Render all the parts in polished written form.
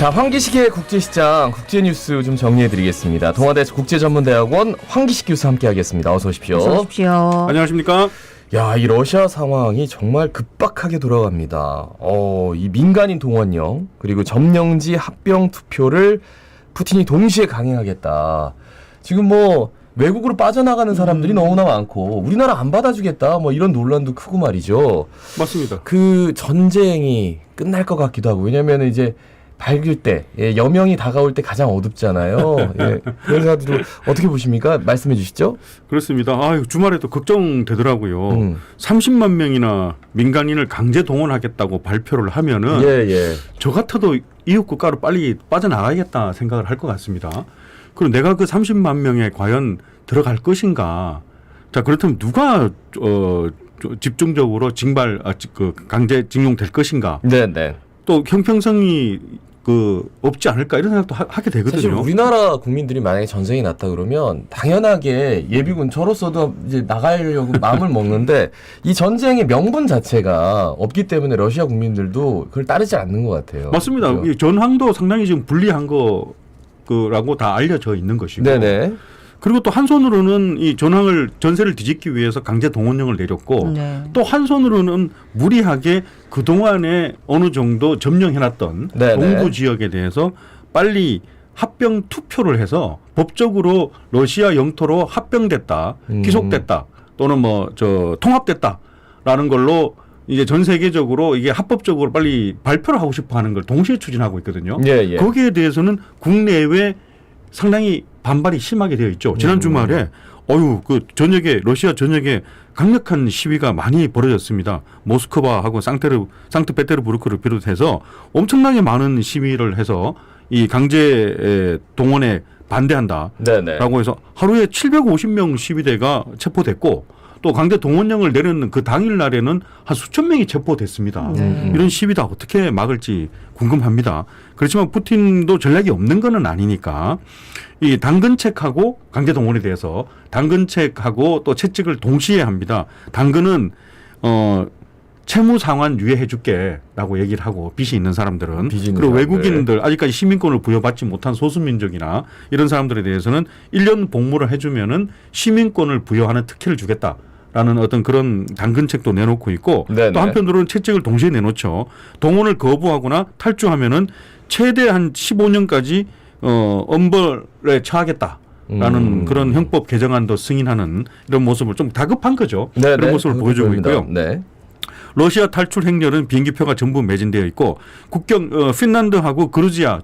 자, 황기식의 국제시장, 국제뉴스 좀 정리해드리겠습니다. 동아대 국제전문대학원 황기식 교수 함께하겠습니다. 어서 오십시오. 어서 오십시오. 안녕하십니까? 야, 이 러시아 상황이 정말 급박하게 돌아갑니다. 이 민간인 동원령 그리고 점령지 합병 투표를 푸틴이 동시에 강행하겠다. 지금 뭐 외국으로 빠져나가는 사람들이 너무나 많고 우리나라 안 받아주겠다 뭐 이런 논란도 크고 말이죠. 맞습니다. 그 전쟁이 끝날 것 같기도 하고, 왜냐면 이제 밝을 때, 여명이 다가올 때 가장 어둡잖아요. 그래서 어떻게 보십니까? 말씀해 주시죠. 그렇습니다. 주말에 또 걱정되더라고요. 30만 명이나 민간인을 강제 동원하겠다고 발표를 하면은 저 같아도 이웃 국가로 빨리 빠져나가야겠다 생각을 할 것 같습니다. 그럼 내가 그 30만 명에 과연 들어갈 것인가? 자, 그렇다면 누가 집중적으로 강제 징용될 것인가? 네네. 또 형평성이 없지 않을까 이런 생각도 하게 되거든요. 사실 우리나라 국민들이 만약에 전쟁이 났다 그러면 당연하게 예비군 저로서도 이제 나가려고 마음을 먹는데 이 전쟁의 명분 자체가 없기 때문에 러시아 국민들도 그걸 따르지 않는 것 같아요. 맞습니다. 그렇죠? 이 전황도 상당히 지금 불리한 거라고 다 알려져 있는 것이고. 네네. 그리고 또 한 손으로는 이 전세를 뒤집기 위해서 강제 동원령을 내렸고 또 한 손으로는 무리하게 그동안에 어느 정도 점령해놨던 동부 지역에 대해서 빨리 합병 투표를 해서 법적으로 러시아 영토로 합병됐다, 귀속됐다 또는 통합됐다라는 걸로 이제 전 세계적으로 이게 합법적으로 빨리 발표를 하고 싶어 하는 걸 동시에 추진하고 있거든요. 거기에 대해서는 국내외 상당히 반발이 심하게 되어 있죠. 지난 주말에 러시아 전역에 강력한 시위가 많이 벌어졌습니다. 모스크바하고 상트페테르부르크를 비롯해서 엄청나게 많은 시위를 해서 이 강제 동원에 반대한다라고 해서 하루에 750명 시위대가 체포됐고 또 강제 동원령을 내렸는 그 당일 날에는 한 수천 명이 체포됐습니다. 이런 시위 다 어떻게 막을지 궁금합니다. 그렇지만 푸틴도 전략이 없는 건 아니니까 이 당근책하고 강제 동원에 대해서 당근책하고 또 채찍을 동시에 합니다. 당근은 채무 상환 유예해 줄게라고 얘기를 하고 빚이 있는 사람들은 그리고 외국인들 아직까지 시민권을 부여받지 못한 소수민족이나 이런 사람들에 대해서는 1년 복무를 해주면은 시민권을 부여하는 특혜를 주겠다. 라는 어떤 그런 당근책도 내놓고 있고 또 한편으로는 채찍을 동시에 내놓죠. 동원을 거부하거나 탈주하면은 최대 한 15년까지 엄벌에 처하겠다라는 그런 형법 개정안도 승인하는 이런 모습을 좀 다급한 거죠. 그런 모습을 보여주고 있고요. 러시아 탈출 행렬은 비행기표가 전부 매진되어 있고 국경 핀란드하고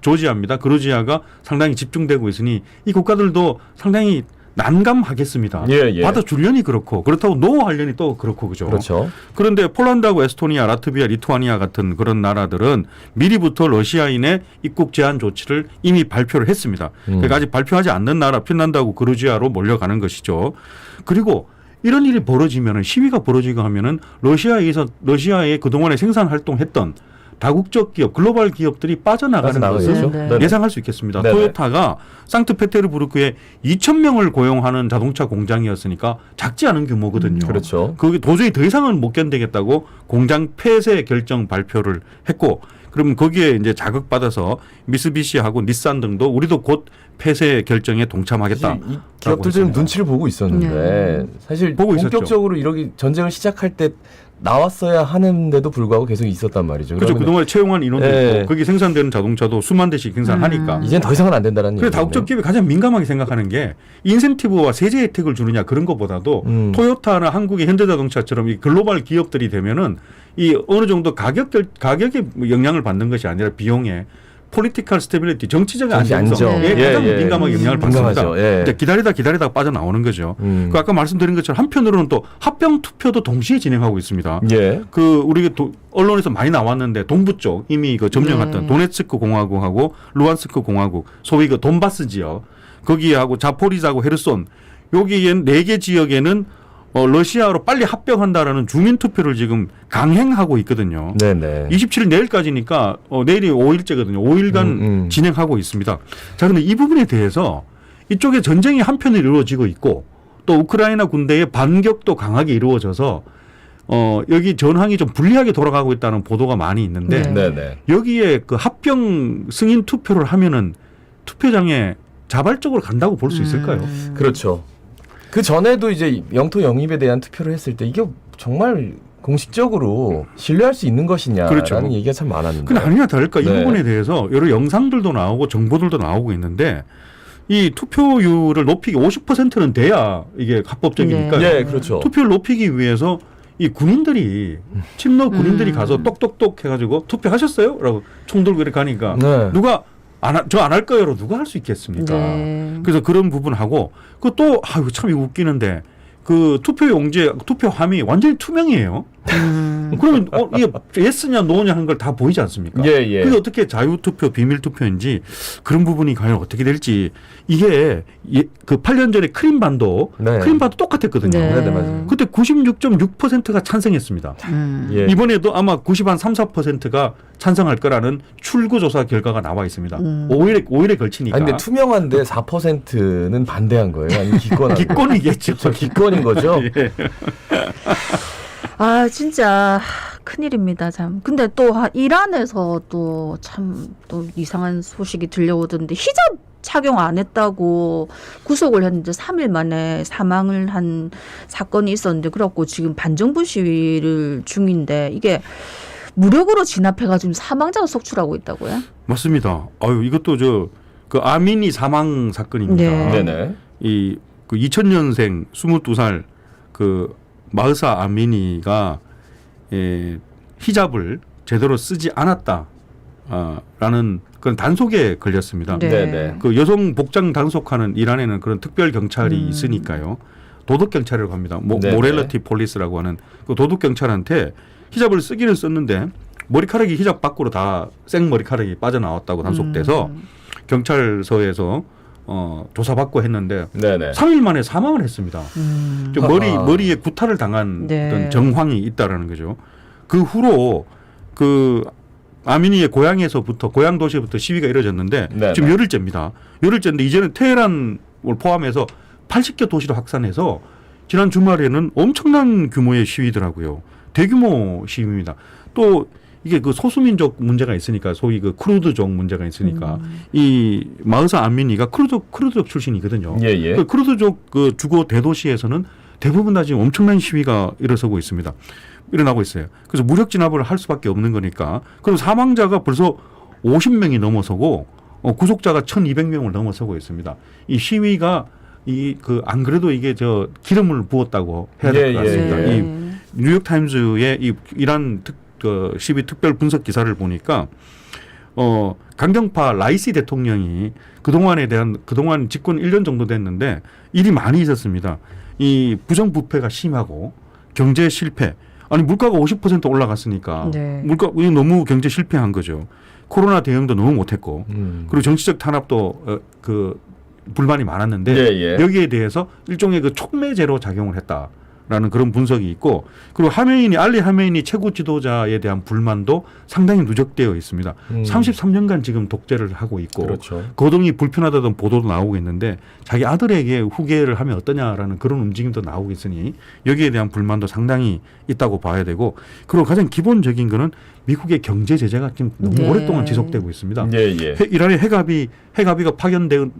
조지아입니다. 그루지아가 상당히 집중되고 있으니 이 국가들도 상당히 난감하겠습니다. 받아주려니 그렇다고 노하려니 또 그렇고 그렇죠. 그런데 폴란드하고 에스토니아, 라트비아, 리투아니아 같은 그런 나라들은 미리부터 러시아인의 입국 제한 조치를 이미 발표를 했습니다. 그러니까 아직 발표하지 않는 나라 핀란드하고 그루지아로 몰려가는 것이죠. 그리고 이런 일이 벌어지면은 시위가 벌어지고 하면은 러시아에 그동안에 생산 활동했던 다국적 기업, 글로벌 기업들이 빠져나가는 것을 예상할 수 있겠습니다. 토요타가 상트페테르부르크에 2,000명을 고용하는 자동차 공장이었으니까 작지 않은 규모거든요. 그게 도저히 더 이상은 못 견디겠다고 공장 폐쇄 결정 발표를 했고, 그러면 거기에 이제 자극받아서 미쓰비시하고 닛산 등도 우리도 곧 폐쇄 결정에 동참하겠다. 이 기업들 좀 눈치를 보고 있었는데 사실 본격적으로 이렇게 전쟁을 시작할 때 나왔어야 하는데도 불구하고 계속 있었단 말이죠. 그렇죠. 그동안에 채용한 인원도 있고 거기 생산되는 자동차도 수만 대씩 생산하니까. 이젠 더 이상은 안 된다는 얘기죠. 그래서 다국적 기업이 가장 민감하게 생각하는 게 인센티브와 세제 혜택을 주느냐 그런 것보다도 토요타나 한국의 현대자동차처럼 이 글로벌 기업들이 되면은 이 어느 정도 가격에 영향을 받는 것이 아니라 비용에 폴리티컬 스테빌리티, 정치적 안정성에 가장 민감하게 영향을 받습니다. 이제 기다리다 빠져나오는 거죠. 그 아까 말씀드린 것처럼 한편으로는 또 합병 투표도 동시에 진행하고 있습니다. 우리 언론에서 많이 나왔는데 동부 쪽 이미 점령했던 도네츠크 공화국하고 루안스크 공화국, 소위 돈바스 지역 거기하고 자포리자하고 헤르손 여기에 4개 지역에는 러시아로 빨리 합병한다라는 주민투표를 지금 강행하고 있거든요. 27일 내일까지니까 내일이 5일째거든요. 5일간 진행하고 있습니다. 자, 그런데 이 부분에 대해서 이쪽에 전쟁이 한편으로 이루어지고 있고 또 우크라이나 군대의 반격도 강하게 이루어져서 여기 전황이 좀 불리하게 돌아가고 있다는 보도가 많이 있는데 네네. 여기에 그 합병 승인 투표를 하면은 투표장에 자발적으로 간다고 볼 수 있을까요? 그렇죠. 그 전에도 이제 영토 영입에 대한 투표를 했을 때 이게 정말 공식적으로 신뢰할 수 있는 것이냐라는 그렇죠. 얘기가 참 많았는데. 근데 아니나 다를까 네. 이 부분에 대해서 여러 영상들도 나오고 정보들도 나오고 있는데 이 투표율을 높이기 50%는 돼야 이게 합법적이니까 네, 그렇죠. 투표를 높이기 위해서 이 군인들이 친노 군인들이 가서 똑똑똑 해가지고 투표하셨어요? 라고 총 들고 이렇게 가니까 네. 누가 저 안 할 거예요로 누가 할 수 있겠습니까? 네. 그래서 그런 부분하고 그 또 아유 참 이거 웃기는데 그 투표 용지 투표함이 완전히 투명이에요. 그러면 이게 예스냐 노냐 하는 걸 다 보이지 않습니까? 예, 예. 그게 어떻게 자유투표 비밀투표인지 그런 부분이 과연 어떻게 될지 이게 그 8년 전에 크림반도 네. 크림반도 똑같았거든요. 네. 네, 맞아요. 그때 96.6%가 찬성했습니다. 예. 이번에도 아마 90한 3, 4%가 찬성할 거라는 출구조사 결과가 나와 있습니다. 5일에 걸치니까. 아니, 근데 투명한데 4%는 반대한 거예요? 아니면 기권한 거예요? 기권이겠죠. 저 기권인 거죠? 예. 아 진짜 큰일입니다 참. 근데 또 이란에서 또 참 또 이상한 소식이 들려오던데 히잡 착용 안 했다고 구속을 했는데 3일 만에 사망을 한 사건이 있었는데 그렇고 지금 반정부 시위를 중인데 이게 무력으로 진압해가지고 사망자가 속출하고 있다고요? 맞습니다. 아유 이것도 그 아미니 사망 사건입니다. 네. 네네. 그 2000년생 22살 그 마흐사 아미니가 히잡을 제대로 쓰지 않았다. 라는 그런 단속에 걸렸습니다. 네. 네네. 그 여성 복장 단속하는 이란에는 그런 특별 경찰이 있으니까요. 도덕 경찰이라고 합니다. 네네. 모렐리티 폴리스라고 하는 그 도덕 경찰한테 히잡을 쓰기는 썼는데 머리카락이 히잡 밖으로 다 생머리카락이 빠져나왔다고 단속돼서 경찰서에서 조사받고 했는데 네네. 3일 만에 사망을 했습니다. 저 머리에 구타를 당한 네. 어떤 정황이 있다라는 거죠. 그 후로 그 아미니의 고향 도시부터 시위가 이뤄졌는데 네네. 지금 열흘째입니다. 열흘째인데 이제는 테헤란을 포함해서 80개 도시로 확산해서 지난 주말에는 엄청난 규모의 시위더라고요. 대규모 시위입니다. 또 이게 그 소수민족 문제가 있으니까 소위 그 크루드족 문제가 있으니까 이 마흐사 아미니가 크루드족 출신이거든요. 예. 그 크루드족 그 주거 대도시에서는 대부분 다 지금 엄청난 시위가 일어나고 있어요. 그래서 무력 진압을 할 수밖에 없는 거니까. 그럼 사망자가 벌써 50명이 넘어서고 구속자가 1,200명을 넘어서고 있습니다. 이 시위가 안 그래도 이게 기름을 부었다고 해야 될 것 같습니다. 예. 이 뉴욕 타임즈의 이 이란 시위 특별 분석 기사를 보니까 강경파 라이시 대통령이 그동안 집권 1년 정도 됐는데 일이 많이 있었습니다. 이 부정부패가 심하고 경제 실패. 아니 물가가 50% 올라갔으니까 네. 물가 너무 경제 실패한 거죠. 코로나 대응도 너무 못했고 그리고 정치적 탄압도 불만이 많았는데 예. 여기에 대해서 일종의 그 촉매제로 작용을 했다라는 그런 분석이 있고 그리고 알리 하메이니 최고 지도자에 대한 불만도 상당히 누적되어 있습니다. 33년간 지금 독재를 하고 있고 그렇죠. 거동이 불편하다던 보도도 나오고 있는데 자기 아들에게 후계를 하면 어떠냐라는 그런 움직임도 나오고 있으니 여기에 대한 불만도 상당히 있다고 봐야 되고 그리고 가장 기본적인 거는 미국의 경제 제재가 지금 너무 네. 오랫동안 지속되고 있습니다. 예. 이란의 핵합의가 파견된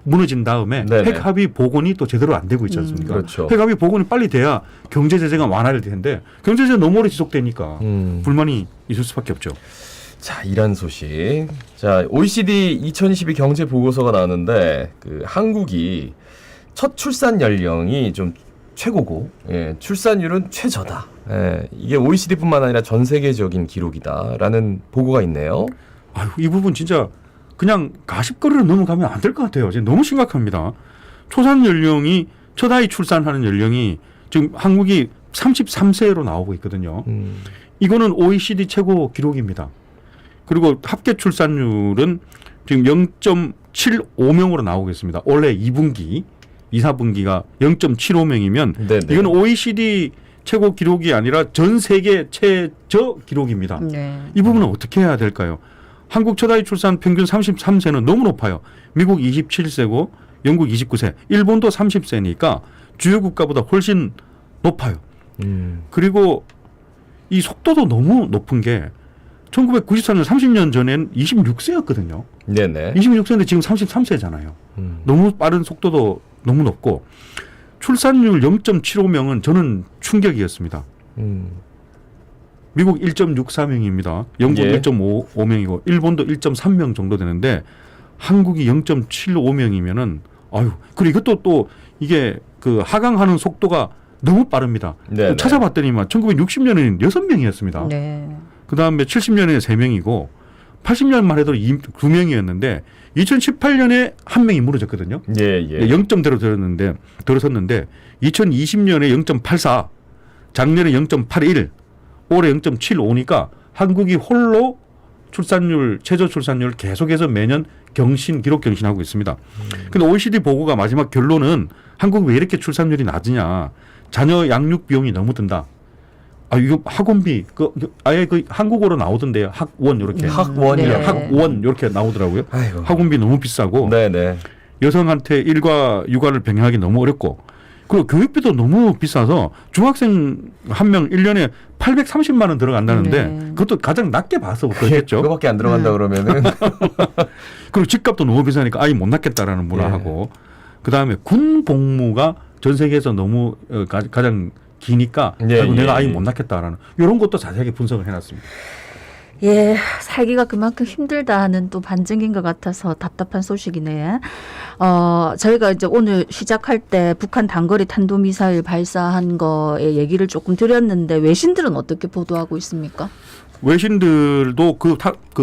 무너진 다음에 네네. 핵합의 복원이 또 제대로 안 되고 있지 않습니까? 그렇죠. 핵합의 복원이 빨리 돼야 경제 제재가 완화될 텐데 경제 제재가 너무 오래 지속되니까 불만이 있을 수밖에 없죠. 자, 이란 소식. 자, OECD 2022 경제 보고서가 나왔는데 한국이 첫 출산 연령이 좀 최고고 출산율은 최저다. 이게 OECD뿐만 아니라 전 세계적인 기록이다라는 보고가 있네요. 아유, 이 부분 진짜 그냥 가십거리로 넘어가면 안 될 것 같아요. 지금 너무 심각합니다. 초산 연령이 첫 아이 출산하는 연령이 지금 한국이 33세로 나오고 있거든요. 이거는 OECD 최고 기록입니다. 그리고 합계 출산율은 지금 0.75명으로 나오고 있습니다. 올해 2분기, 2, 4분기가 0.75명이면 네네. 이건 OECD 최고 기록이 아니라 전 세계 최저 기록입니다. 네. 이 부분은 어떻게 해야 될까요? 한국 첫 아이 출산 평균 33세는 너무 높아요. 미국 27세고 영국 29세, 일본도 30세니까 주요 국가보다 훨씬 높아요. 그리고 이 속도도 너무 높은 게 1994년 30년 전엔 26세였거든요. 네네. 26세인데 지금 33세잖아요. 너무 빠른 속도도 너무 높고 출산율 0.75명은 저는 충격이었습니다. 미국 1.64명입니다. 영국 예. 1.55명이고 일본도 1.3명 정도 되는데 한국이 0.75명이면은 아유 그리고 이것도 또 이게 그 하강하는 속도가 너무 빠릅니다. 네네. 찾아봤더니만 1960년에는 6명이었습니다. 네. 그 다음에 70년에 3명이고 80년만 해도 2명이었는데 2018년에 1명이 무너졌거든요. 예, 예. 0점대로 들어섰는데 2020년에 0.84, 작년에 0.81, 올해 0.75니까 한국이 홀로 출산율, 최저 출산율 계속해서 매년 기록 경신하고 있습니다. 근데 OECD 보고가 마지막 결론은 한국이 왜 이렇게 출산율이 낮으냐. 자녀 양육 비용이 너무 든다. 아, 이거 학원비, 아예 한국어로 나오던데요. 학원, 이렇게. 학원이요. 네. 학원, 이렇게 나오더라고요. 아이고. 학원비 너무 비싸고. 네네. 여성한테 일과 육아를 병행하기 너무 어렵고. 그리고 교육비도 너무 비싸서 중학생 한 명 1년에 830만 원 들어간다는데 네. 그것도 가장 낮게 봐서 그렇겠죠. 그거밖에 안 들어간다 그러면은. 그리고 집값도 너무 비싸니까 아이 못 낳겠다라는 뭐라 예. 하고. 그다음에 군 복무가 전 세계에서 너무 가장 기니까 예, 아이고, 예, 내가 아이 예. 못 낳겠다라는 이런 것도 자세하게 분석을 해놨습니다. 예, 살기가 그만큼 힘들다 하는 또 반증인 것 같아서 답답한 소식이네. 저희가 이제 오늘 시작할 때 북한 단거리 탄도미사일 발사한 거에 얘기를 조금 드렸는데 외신들은 어떻게 보도하고 있습니까? 외신들도 그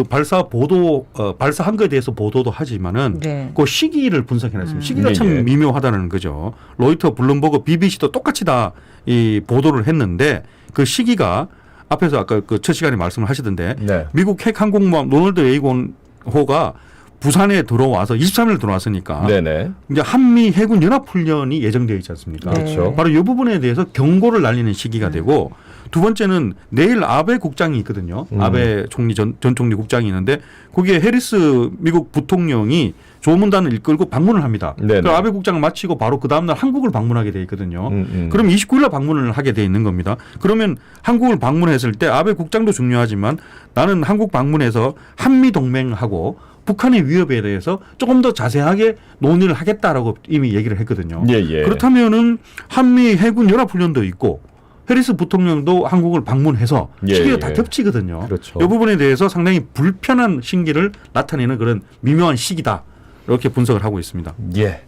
발사한 거에 대해서 보도도 하지만은 네. 그 시기를 분석해놨습니다. 시기가 예, 참 예. 미묘하다는 거죠. 로이터, 블룸버그, BBC도 똑같이 다 이 보도를 했는데 그 시기가 앞에서 아까 그 첫 시간에 말씀을 하시던데 네. 미국 핵 항공모함 로널드 레이건호가 부산에 들어와서 23일 들어왔으니까 네네. 이제 한미 해군 연합 훈련이 예정되어 있지 않습니까? 네. 그렇죠. 바로 이 부분에 대해서 경고를 날리는 시기가 되고 두 번째는 내일 아베 국장이 있거든요. 아베 총리 전 총리 국장이 있는데 거기에 해리스 미국 부통령이 조문단을 이끌고 방문을 합니다. 네네. 그 아베 국장을 마치고 바로 그 다음날 한국을 방문하게 돼 있거든요. 그럼 그럼 29일날 방문을 하게 돼 있는 겁니다. 그러면 한국을 방문했을 때 아베 국장도 중요하지만 나는 한국 방문해서 한미 동맹하고 북한의 위협에 대해서 조금 더 자세하게 논의를 하겠다라고 이미 얘기를 했거든요. 예, 예. 그렇다면은 한미 해군 연합훈련도 있고 해리스 부통령도 한국을 방문해서 예, 시기가 예. 다 겹치거든요. 그렇죠. 이 부분에 대해서 상당히 불편한 신기를 나타내는 그런 미묘한 시기다. 이렇게 분석을 하고 있습니다. 예.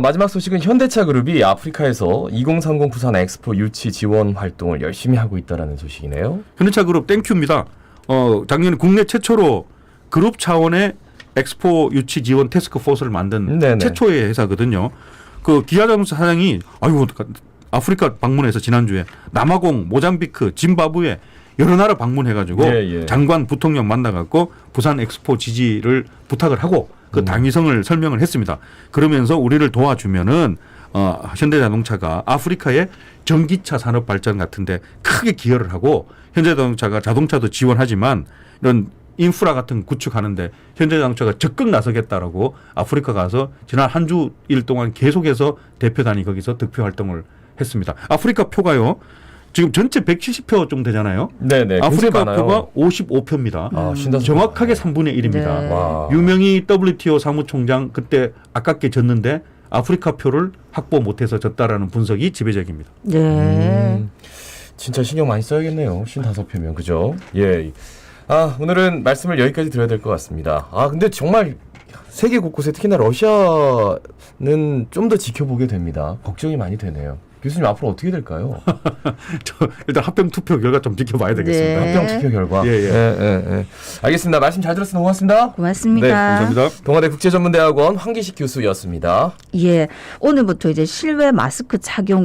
마지막 소식은 현대차 그룹이 아프리카에서 2030 부산 엑스포 유치 지원 활동을 열심히 하고 있다라는 소식이네요. 현대차 그룹 땡큐입니다. 작년에 국내 최초로 그룹 차원의 엑스포 유치 지원 태스크 포스를 만든 네네. 최초의 회사거든요. 그 기아자동차 사장이 아프리카 방문해서 지난주에 남아공, 모잠비크, 짐바브웨 여러 나라 방문해가지고 예, 예. 장관 부통령 만나갖고 부산 엑스포 지지를 부탁을 하고 그 당위성을 설명을 했습니다. 그러면서 우리를 도와주면은 현대자동차가 아프리카의 전기차 산업 발전 같은데 크게 기여를 하고 현대자동차가 자동차도 지원하지만 이런 인프라 같은 구축하는데 현대자동차가 적극 나서겠다라고 아프리카 가서 지난 한 주일 동안 계속해서 대표단이 거기서 득표 활동을 했습니다. 아프리카 표가요. 지금 전체 170표 정도 되잖아요. 네네. 아프리카 많아요. 표가 55표입니다. 신다수 정확하게 많아요. 3분의 1입니다. 네. 와. 유명희 WTO 사무총장 그때 아깝게 졌는데 아프리카 표를 확보 못해서 졌다라는 분석이 지배적입니다. 네. 진짜 신경 많이 써야겠네요. 55표면 그죠? 예. 오늘은 말씀을 여기까지 드려야 될 것 같습니다. 근데 정말 세계 곳곳에 특히나 러시아는 좀 더 지켜보게 됩니다. 걱정이 많이 되네요. 교수님 앞으로 어떻게 될까요? 일단 합병 투표 결과 좀 지켜봐야 되겠습니다. 네. 합병 투표 결과. 예. 알겠습니다. 말씀 잘 들었습니다. 고맙습니다. 고맙습니다. 네, 감사합니다. 동아대 국제전문대학원 황기식 교수였습니다. 예, 오늘부터 이제 실외 마스크 착용